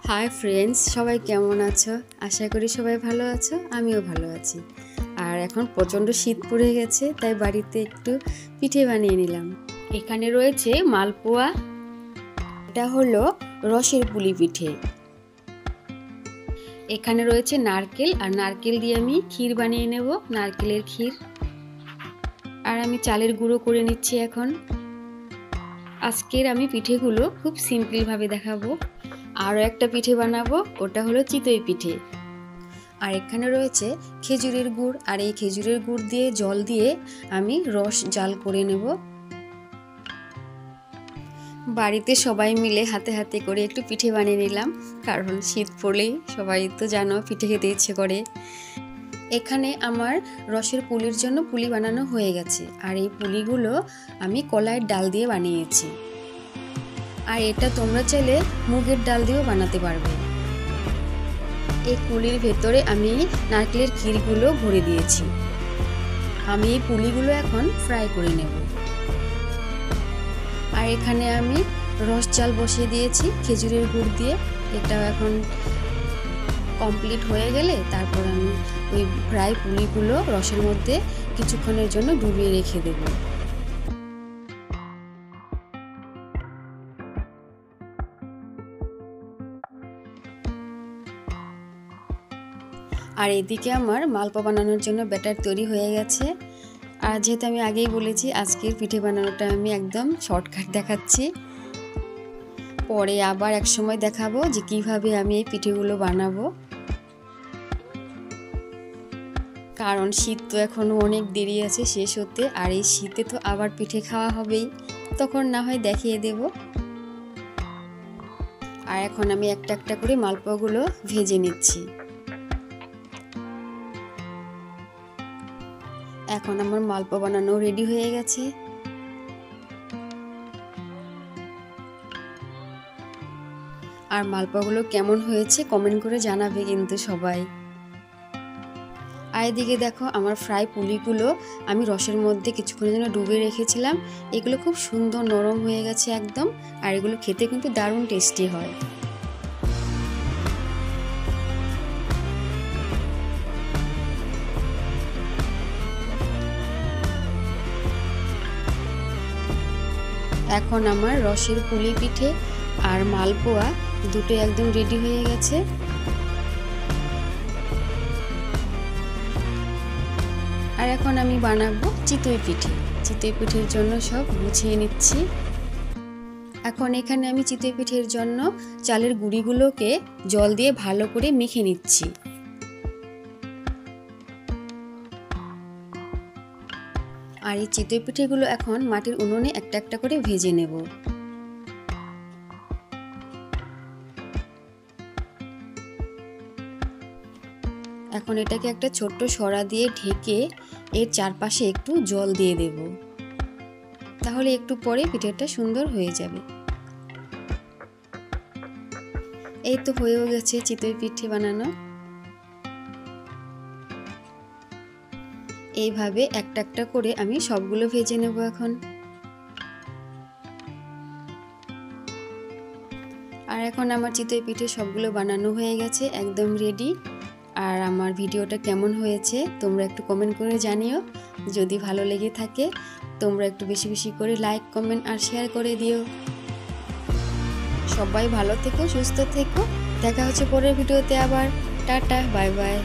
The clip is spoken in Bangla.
হাই ফ্রেন্ডস, সবাই কেমন আছো? আশা করি সবাই ভালো আছো, আমিও ভালো আছি। আর এখন প্রচণ্ড শীত পড়ে গেছে, তাই বাড়িতে একটু পিঠে বানিয়ে নিলাম। এখানে রয়েছে মালপোয়া, এটা হলো রসের পুলি পিঠে। এখানে রয়েছে নারকেল, আর নারকেল দিয়ে আমি ক্ষীর বানিয়ে নেব, নারকেলের ক্ষীর। আর আমি চালের গুঁড়ো করে নিচ্ছি এখন। আজকের আমি পিঠেগুলো খুব সিম্পলভাবে দেখাবো। আরও একটা পিঠে বানাবো, ওটা হলো চিতই পিঠে। আর এখানে রয়েছে খেজুরের গুড়, আর এই খেজুরের গুড় দিয়ে জল দিয়ে আমি রস জাল করে নেব। বাড়িতে সবাই মিলে হাতে হাতে করে একটু পিঠে বানিয়ে নিলাম, কারণ শীত পড়লেই সবাই তো জানো পিঠে খেতে ইচ্ছে করে। এখানে আমার রসের পুলির জন্য পুলি বানানো হয়ে গেছে, আর এই পুলিগুলো আমি কলাইয়ের ডাল দিয়ে বানিয়েছি। আর এটা তোমরা চাইলে মুগের ডাল দিয়েও বানাতে পারবে। এই পুলির ভেতরে আমি নারকেলের ক্ষীরগুলো ভরে দিয়েছি। আমি এই পুলিগুলো এখন ফ্রাই করে নেব। আর এখানে আমি রস জাল বসিয়ে দিয়েছি খেজুরের গুড় দিয়ে। এটাও এখন কমপ্লিট হয়ে গেলে তারপর আমি ওই ফ্রাই পুলিগুলো রসের মধ্যে কিছুক্ষণের জন্য ডুবিয়ে রেখে দেব। আর এদিকে আমার মালপোয়া বানানোর জন্য ব্যাটার তৈরি হয়ে গেছে। আর যেহেতু আমি আগেই বলেছি আজকের পিঠে বানানোটা আমি একদম শর্টকাট দেখাচ্ছি, পরে আবার এক সময় দেখাবো যে কিভাবে আমি এই পিঠেগুলো বানাবো। কারণ শীত তো এখনও অনেক দেরি আছে শেষ হতে, আর এই শীতে তো আবার পিঠে খাওয়া হবেই, তখন না হয় দেখিয়ে দেব। আর এখন আমি একটা একটা করে মালপোয়াগুলো ভেজে নিচ্ছি। এখন আমার মালপোয়া বানানো রেডি হয়ে গেছে। আর মালপোয়াগুলো কেমন হয়েছে কমেন্ট করে জানাবে কিন্তু সবাই। আর এদিকে দেখো আমার ফ্রাই পুলিগুলো আমি রসের মধ্যে কিছুক্ষণের জন্য ডুবে রেখেছিলাম, এগুলো খুব সুন্দর নরম হয়ে গেছে একদম। আর এগুলো খেতে কিন্তু দারুণ টেস্টি হয়। এখন আমার রসের পুলি পিঠে আর মালপোয়া দুটো একদম রেডি হয়ে গেছে। আর এখন আমি বানাবো চিতই পিঠে। চিতই পিঠের জন্য সব গুছিয়ে নিচ্ছি। এখন এখানে আমি চিতই পিঠের জন্য চালের গুঁড়িগুলোকে জল দিয়ে ভালো করে মেখে নিচ্ছি। আর এই চিতই পিঠেগুলো এখন মাটির উনুনে একটা একটা করে ভেজে নেব। এখন এটাকে একটা ছোট্ট সরা দিয়ে ঢেকে এর চারপাশে একটু জল দিয়ে দেব, তাহলে একটু পরে পিঠেটা সুন্দর হয়ে যাবে। এই তো হয়েও গেছে চিতই পিঠে বানানো। এইভাবে একটা একটা করে আমি সবগুলো ভেজে নেব এখন। আর এখন আমার চিতই পিঠে সবগুলো বানানো হয়ে গেছে, একদম রেডি। আর আমার ভিডিওটা কেমন হয়েছে তোমরা একটু কমেন্ট করে জানিও। যদি ভালো লেগে থাকে তোমরা একটু বেশি বেশি করে লাইক, কমেন্ট আর শেয়ার করে দিও। সবাই ভালো থেকো, সুস্থ থেকো। দেখা হচ্ছে পরের ভিডিওতে আবার। Tata, bye bye.